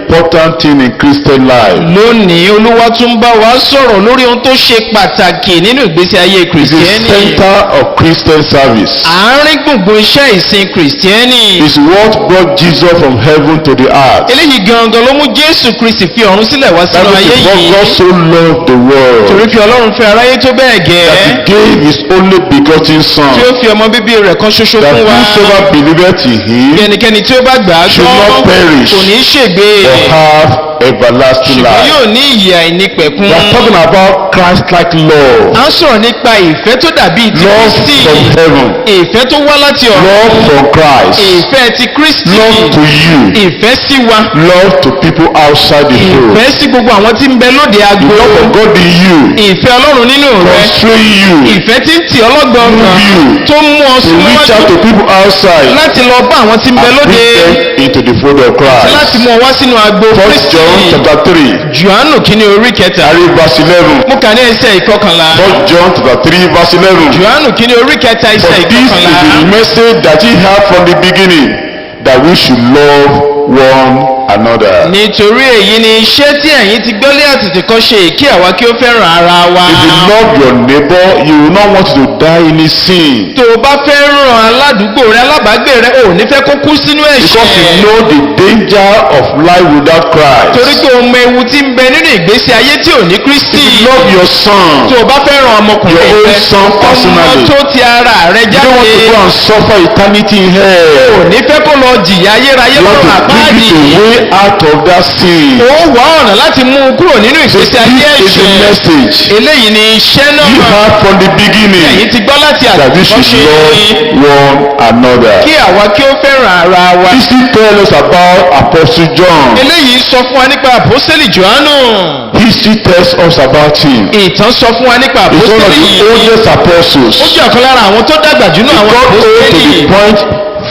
important thing in Christian life. Lónìí Olúwa tún bá wa sọ̀rọ̀ lórí ohun tó ṣe pàtàkì nínú ìgbésí ayé It's the Kìrìsìtẹ́nì. center of Christian service. Àárín gbùngbùn iṣẹ́ ìsìn Kìrìsìtẹ́nì. It's what brought Jesus from heaven to the earth. Eléyìí gangan ló mú Jésù Kristi fi ọ̀run sílẹ̀ wá That sínú ayé is what yìí. God so loved the world Torí fi Ọlọ́run fẹ́ aráyé tó bẹ́ẹ̀ that gẹ́. He gave His only begotten Son, Tí ó fi ọmọ bíbí rẹ̀ kan ṣoṣo that fún wa. whosoever believeth in Him Ẹnikẹ́ni tí ó bá gbà á should gbọ́ not perish, kò ní í ṣègbé. but have everlasting Ṣùgbọ́n life. yóò ní ìyè àìnípẹ̀kun. We are talking about Christ-like love, À ń sọ̀rọ̀ nípa ìfẹ́ tó dàbí ti love Kristi. from heaven, Ìfẹ́ tó wá láti ọ̀run. love from Christ, Ìfẹ́ ti Kristi. love to you, Ìfẹ́ sí wa. love to people outside the fold. Ìfẹ́ sí gbogbo àwọn tí ń bẹ lóde The agbo. love of God in you, Ìfẹ́ Ọlọ́run nínú rẹ. constrain you Ìfẹ́ tí ń tì ọlọ́gbọ̀n Move you tó mú ọ to súnmọ́ reach out to people outside láti lọ bá àwọn tí ń bẹ and lóde. bring them into the fold of Láti Christ. mú ọ wá sínú agbo 1 John Kristi. chapter 3, Jòhánù kìíní orí kẹta. I read verse 11. Mo kà ní ẹsẹ̀ ìkọkànlá. 1 John chapter 3 verse 11. Jòhánù kìíní orí kẹta For ẹsẹ̀ this is ìkọkànlá. the message that He had from the beginning, that we should love one another. Nítorí èyí ni iṣẹ́ tí ẹ̀yin ti gbọ́ lé àtètèkọ́ ṣe kí àwa kí ó fẹ́ràn ara wa. If you love your neighbor, you will not want to die in his sin, Tó o bá fẹ́ràn aládùúgbò rẹ alábàágbé rẹ ò ní fẹ́ kó kú sínú because you ẹ̀ṣẹ̀. know the danger of life without Torí Christ. pé o mọ ewu tí ń bẹ nínú ìgbésí ayé tí ò ní Kristi. If you love your son, Tó o bá fẹ́ràn ọmọkùnrin Your own rẹ, son personally. ọmọ tó ti ara rẹ you don't want to jáde. go and suffer eternity in hell. Ò ní fẹ́ kó lọ jìyà ayérayé You want lọ́rùn to bring àpáàdì. it away out of that sin. Ó wá ọ̀nà láti mú un kúrò nínú So ìgbésí ayé this is the ẹ̀ṣẹ̀. message Eléyìí ni iṣẹ́ you náà. have from the beginning, Ẹ̀yin ti gbọ́ láti that we should àtìkọ́ṣe love one another. kí àwa kí ó fẹ́ràn ara wa. History tells us about Apostle John. Eléyìí sọ fún wa nípa àpọ́sítélì Jòhánù. History tells us about him. Ìtàn sọ fún wa nípa He's one of àpọ́sítélì the yìí. oldest apostles. Ó jẹ́ ọ̀kan lára àwọn tó dàgbà jù nínú He àwọn got old to àpọ́sítélì. the point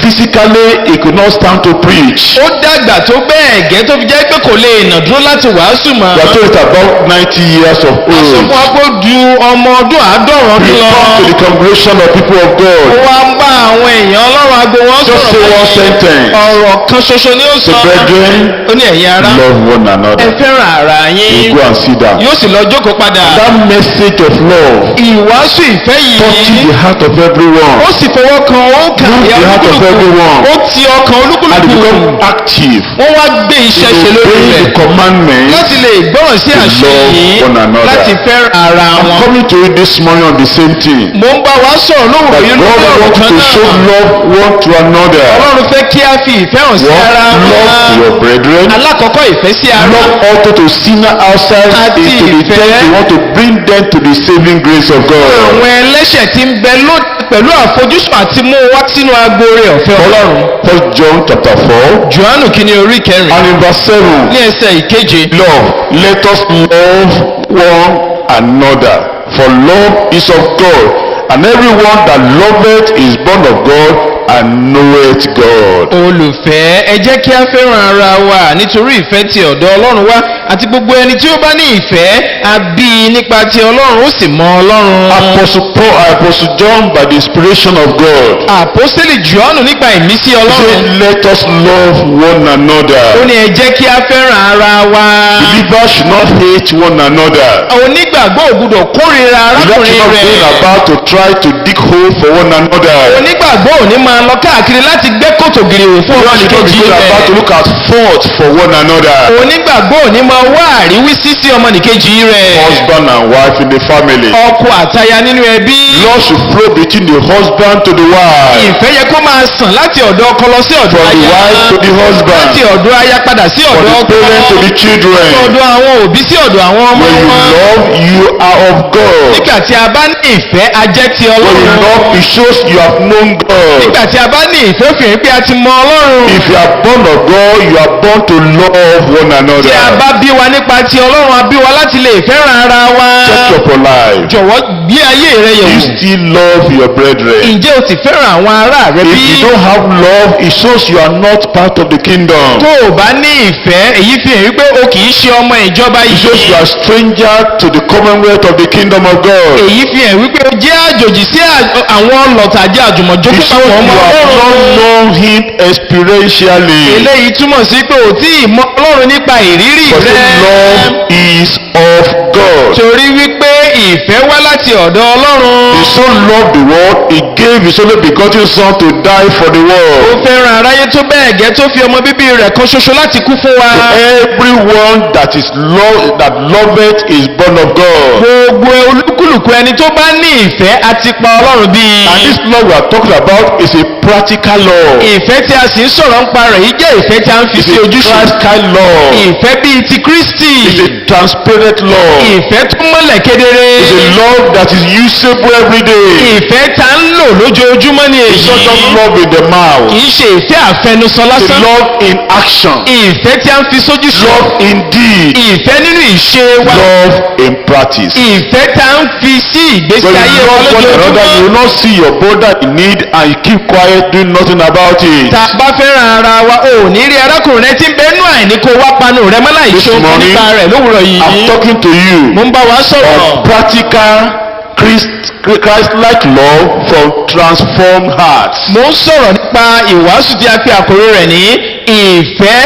physically he could not stand to preach. Ó dàgbà tó bẹ́ẹ̀ gẹ́ tó fi jẹ́ pé kò lè nà dúró láti wàásù mọ́. We are told it's about 90 years of A sọ fún age. wa pé ó ju ọmọ ọdún àádọ́rùn He ọdún lọ. come to the congregation of people of Ó God. wá ń bá àwọn èèyàn Ọlọ́run agbo wọn Just say sọ̀rọ̀ one sentence. ọ̀rọ̀ kan ṣoṣo ni ó The sọ. brethren, Ó ní ẹ̀yin ará love one ẹ another. fẹ́ràn ara You yín. go and sit down. Yóò sì lọ jókòó padà. That message of love Ìwàásù ìfẹ́ touches yìí the heart of everyone. ó sì fọwọ́ kan ó kà Move ní the heart of olúkúlùkù. everyone. Ó ti ọkàn And they olúkúlùkù. become active Wọ́n wá gbé iṣẹ́ ṣe in lórí obeying rẹ̀ the commandments. láti lè gbọ́ràn sí to àṣẹ love yìí one another. láti fẹ́ràn ara I'm wọn. coming to you this morning on the same thing. Mo ń bá wa sọ̀rọ̀ lóhùn That yìí God lórí ọ̀rọ̀ wants kan to show náà. love one to another. Ọlọ́run fẹ́ kí a fi ìfẹ́ hàn sí ara Love to your wọn. brethren. Alákọ̀ọ́kọ́ ìfẹ́ sí ara. Love also to sinner outside Àti into the ìfẹ́. church. You want to bring them to the saving grace of God. Àwọn ẹlẹ́ṣẹ̀ tí ń bẹ lóde pẹ̀lú àfojúsùn àti mú wá sínú agbo rẹ̀ ọ̀fẹ́ Ọlọ́run. 1 John chapter 4 Jòhánù kìíní orí kẹrin and in verse 7. ní ẹsẹ̀ ìkeje. Love, let us love one another, for love is of God, and everyone that loveth is born of God and knoweth God. Olùfẹ́, ẹ jẹ́ kí a fẹ́ràn ara wa nítorí ìfẹ́ ti ọ̀dọ̀ Ọlọ́run wá àti gbogbo ẹni tí ó bá ní ìfẹ́ a bí i nípa ti Ọlọ́run ó sì mọ Ọlọ́run. Apostle John, by the inspiration of God, Àpọ́sítélì Jòhánù nípa ìmísí Ọlọ́run. said, let us love one Ó another. ní ẹ jẹ́ kí a fẹ́ràn ara wa. Believers should not hate one another. Onígbàgbọ́ ò gbọdọ̀ kórìíra Believers arákùnrin should not rẹ̀. be about to try to dig hole for one another. Onígbàgbọ́ ò ní máa lọ káàkiri láti gbẹ́ kòtò gìrìwò fún Believers should not ọmọnìkejì be about to rẹ̀. look at fault for one another. Onígbàgbọ́ ò ní máa wá àríwísí sí ọmọnìkejì rẹ̀. Husband and wife in the family. Ọkọ àtaya nínú ẹbí. Love should flow between the husband to the wife, Ìfẹ́ yẹ kó máa sàn láti ọ̀dọ̀ ọkọ lọ sí ọ̀dọ̀ from the aya. wife to the husband, Láti ọ̀dọ̀ aya padà sí from ọ̀dọ̀ the ọkọ. parent to the children. Ọ̀dọ̀ àwọn òbí sí ọ̀dọ̀ àwọn ọmọ When you wọn. love, you are of God. Nígbà tí a bá ní ìfẹ́, a jẹ́ ti When you Ọlọ́run. love, it shows you have known God. Nígbà tí a bá ní ìfẹ́, ó fi hàn pé a ti mọ Ọlọ́run. If you are born of God, you are born to love one Tí a another. bá bí bí wa nípa ti Ọlọ́run, a bí wa láti lè fẹ́ràn ara wa. Check your life. Jọ̀wọ́ gbé ayé rẹ Do yẹ̀wò. you still love your brethren? Ǹjẹ́ o ti fẹ́ràn àwọn ará rẹ bí? If you don't have love, it shows you are not part of the kingdom. Tó o bá ní ìfẹ́, èyí fi hàn wípé o kì í ṣe ọmọ ìjọba It shows you yìí. are stranger to the commonwealth of the kingdom of God. Èyí fi hàn wípé o jẹ́ àjòjì sí àwọn ọlọ́tà àjẹ́ àjùmọ̀jó It pípa shows àwọn ọmọ you have not Ọlọ́run. known him experientially. Eléyìí túmọ̀ sí pé ò tí ì mọ Ọlọ́run nípa ìrírí For so rẹ. love is of God. Torí wípé ìfẹ́ wá láti ọ̀dọ̀ Ọlọ́run. He so loved the world, he gave his only begotten son to die for the Ó world. fẹ́ràn aráyé tó bẹ́ẹ̀ gẹ́ tó fi ọmọ bíbí rẹ̀ kan ṣoṣo láti kú fún wa. Everyone that loveth is born of God. Gbogbo olúkúlùkù ẹni tó bá ní ìfẹ́ àti pa Ọlọ́run bí. And this love we are talking about is a practical love. Ìfẹ́ tí a sì ń sọ̀rọ̀ nípa rẹ̀ yìí jẹ́ ìfẹ́ tí a ń fi It's sí a ojúṣe. Christ kind love. Ìfẹ́ bíi ti Kristi. It's a transparent love. Ìfẹ́ tó mọ́lẹ̀ kedere. It's a love that is usable every day. Ìfẹ́ tá ń lò lójoojúmọ́ ni It's not just èyí. love in the mouth. Kì í ṣe ìfẹ́ àfẹnusọ It's a lásán. love in action. Ìfẹ́ tí a ń fi sójúṣe. Love in deed. Ìfẹ́ nínú ìṣe wa. Love in practice. Ìfẹ́ tá ń fi sí ìgbésí When ayé you wa love one another, you lójoojúmọ́. will not see your brother in need and you keep quiet doing nothing about it. Tá a bá fẹ́ràn ara wa, ò ní rí arákùnrin rẹ tí ń bẹ́nu àìní kó wá panu rẹ mọ́ láì This ṣe ohun morning, nípa rẹ̀ lówùrọ̀ I'm yìí. talking to you Mo ń bá wa sọ̀rọ̀. of practical Christ-like love from transformed hearts. Mo ń sọ̀rọ̀ nípa ìwàásù tí a pe àkórí rẹ̀ ní ìfẹ́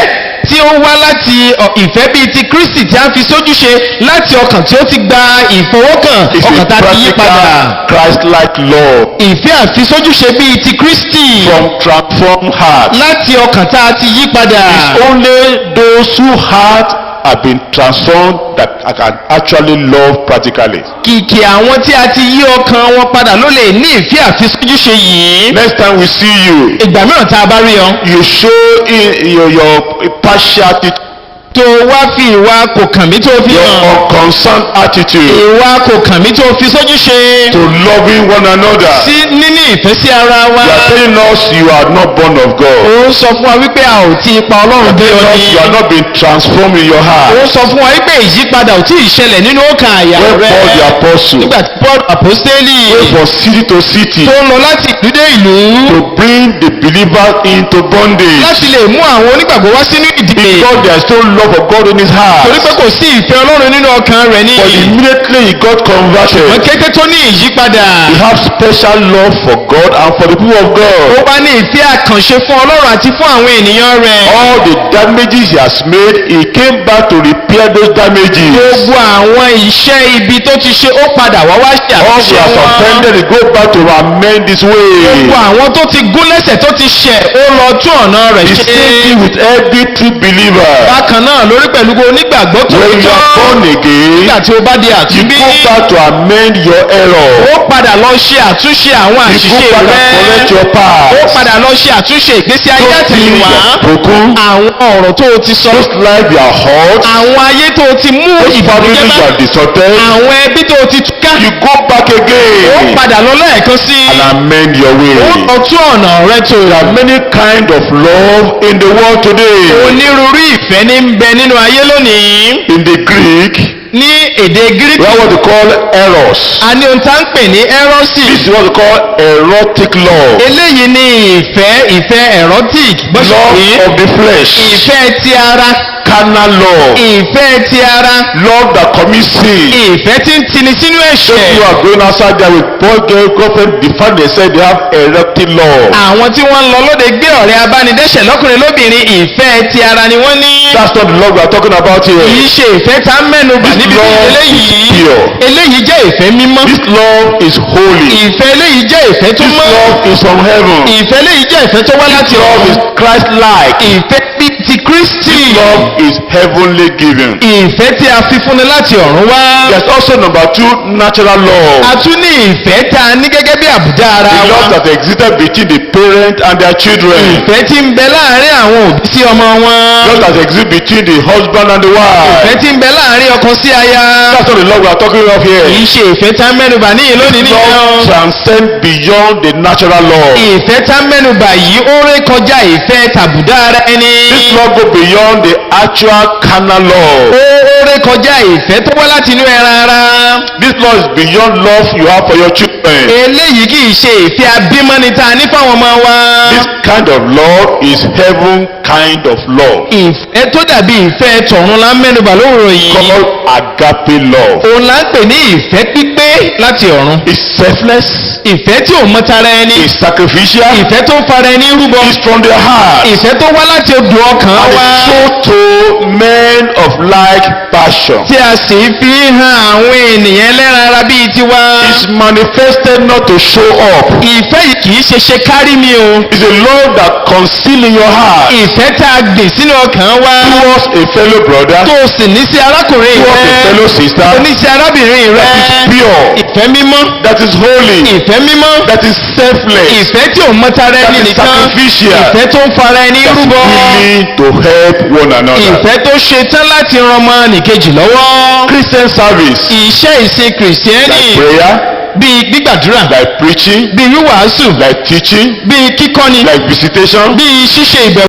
tí ó wá láti ìfẹ́ bíi ti Kristi tí a fi sójúṣe láti ọkàn tí ó ti gba ìfọwọ́kàn, It's ọkàn a tá a ti yí padà. practical Christ-like love Ìfẹ́ àfisójúṣe bíi ti Kristi from transformed hearts. láti ọkàn tá a ti yí padà. It's only those whose hearts have been transformed that I can actually love practically. Kìkì àwọn tí a ti yí ọkàn wọn padà ló lè ní ìfẹ́ àfisójúṣe yìí. Next time we see you, Ìgbà mìíràn tá a bá rí ọ, you show your partiality, tó wá fi ìwà kò kàn mí tó fi your hàn. unconcerned attitude Ìwà kò kàn mí tó fi sójúṣe. to loving one another. Sí níní ìfẹ́ sí ara wa. You are telling us you are not born of God. Ó ń sọ fún wa wípé a ò tí ì pa You Ọlọ́run are bí telling ọ us you are ní. not been transformed in your Ó heart. ń sọ fún wa wípé ìyípadà ò tí ì ṣẹlẹ̀ nínú ọkàn àyà When rẹ. Paul the apostle Nígbà tí Paul apostoli went from city to city tó ń lọ láti ìlú dé ìlú to bring the believers into bondage, láti lè mú àwọn onígbàgbọ́ wá sínú ìdè. because there is no love of God in his Torí heart. pé kò sí ìfẹ́ Ọlọ́run nínú ọkàn rẹ̀ ní. But immediately he got Wọ́n converted. kété tó ní ìyípadà. He has special love for God and for the people of Ó God. bá ní ìfẹ́ àkànṣe fún Ọlọ́run àti fún àwọn ènìyàn rẹ̀. All the damages he has made, he came back to repair those damages. Gbogbo àwọn iṣẹ́ ibi tó ti ṣe ó padà wá wá ṣe All àtúnṣe who has wọn. offended, he go back to amend his way. Gbogbo àwọn tó ti gún lẹ́sẹ̀ tó ti ṣẹ̀ ó lọ tún ọ̀nà rẹ̀ The ṣe. same thing with every true believer. Bákan náà lórí pẹ̀lú onígbàgbọ́ tó When you are born nígbà again, tí o bá di you àtúnbí. go back to amend your error. Ó padà lọ ṣe àtúnṣe àwọn You àṣìṣe go back and correct rẹ̀. your Ó past. padà lọ ṣe àtúnṣe ìgbésí ayé Those things àtẹ̀yìnwá. you have broken, Àwọn ọ̀rọ̀ tó o ti sọ. those lives you are hurt, Àwọn ayé tó o ti mú those ìbànújẹ́ families bá. you are distorted, Àwọn ẹbí tó o ti túká. you go back Ó again padà lọ lẹ́ẹ̀kan sí. and amend your Ó way. lọ tún ọ̀nà rẹ̀ tó. There are many kind of love in the world today. Onírúurú ìfẹ́ ní ń bẹ nínú ayé lónìí. In the Greek, Ní èdè we Gíríkì, have what we call eros. a ní ohun tá ń pè ní ẹ́rọ́sì. This is what we call erotic love. Eléyìí ni ìfẹ́ erotic. Bó ṣe Love pé of the flesh. ìfẹ́ ti ara. Carnal love. Ìfẹ́ ti ara. Love that commits sin. Ìfẹ́ tí ń tini sínú Those who ẹ̀ṣẹ̀. are going outside there with boy, girl, girlfriend, they find themselves they have erotic love. Àwọn tí wọ́n ń lọ lóde gbé ọ̀rẹ́ abánidẹ́ṣẹ̀ lọ́kùnrin lóbìnrin ìfẹ́ ti ara ni wọ́n ní. That's not the love we are talking about Kì here. í ṣe ìfẹ́ tá ń mẹ́nu bà This níbi tí love eléyìí. is pure. Eléyìí jẹ́ ìfẹ́ mímọ́. This love is holy. Ìfẹ́ eléyìí jẹ́ ìfẹ́ tó This mọ́. love is from heaven. Ìfẹ́ eléyìí jẹ́ ìfẹ́ tó wá láti This love is ọ̀run. Christ-like. Ìfẹ́ bí ti Kristi. This love is heavenly given. Ìfẹ́ tí a fi fúnni láti ọ̀run wá. There's also number 2, natural love. A tún ní ìfẹ́ tá a ní gẹ́gẹ́ bí àbùdá ara The love wa. that existed between the parent and their children. Ìfẹ́ tí ń bẹ láàárín àwọn òbí sí ọmọ wọn. Love that exists between the husband and the Ìfẹ́ wife. tí ń bẹ láàárín ọkọ sí aya. That's not the love we are talking of Kì í here. ṣe ìfẹ́ tá ń mẹ́nubà níyì lónìí This nìyẹn o. love transcends beyond the natural love. Ìfẹ́ tá ń mẹ́nubà yìí ó ré kọjá ìfẹ́ tàbùdá ara ẹni. This love goes beyond the actual carnal love. ó ré kọjá ìfẹ́ tó wá láti inú ẹran ara. This love is beyond love you have for your children. eléyìí kì í ṣe ìfẹ́ abímọ́ni tá a ní fáwọn ọmọ wa. This kind of love is heaven kind of love. ìfẹ́ tó dàbí ìfẹ́ tọ̀run la ń mẹ́nubà lóòrò yìí. Called agape love. òun la ń pè ní ìfẹ́ pípé láti ọ̀run. It's selfless. ìfẹ́ tí ò mọ tara ẹni. It's sacrificial. ìfẹ́ tó ń fara ẹni rúbọ. It's from the heart. ìfẹ́ tó wá láti odò ọkàn And wa. it's shown to men of like passion. tí a sì fi hàn àwọn ènìyàn ẹlẹ́ran ara bíi tiwa. It's manifested not to show up. ìfẹ́ yìí kì í ṣe kárí mi o. It's a love that conceals in your heart ìfẹ́ tá a gbìn sínú ọkàn wa. towards a fellow brother, tó o sì ní sí arákùnrin towards a rẹ. fellow sister, o ní sí arábìnrin rẹ. that is pure, ìfẹ́ mímọ́. that is holy, ìfẹ́ mímọ́. that is selfless, ìfẹ́ tí ò mọ tara ẹni that is nìkan. sacrificial, ìfẹ́ tó ń fara ẹni that is rúbọ. willing to help one another. ìfẹ́ tó ṣe tán láti ran ọmọ nìkejì lọ́wọ́. Christian service, iṣẹ́ ìsìn kìrìsìtẹ́nì. like prayer, bíi gbígbàdúrà. like preaching, bíi wíwàásù. like teaching, bíi kíkọ́ni. like visitation, bíi ṣíṣe ìbẹ̀wò.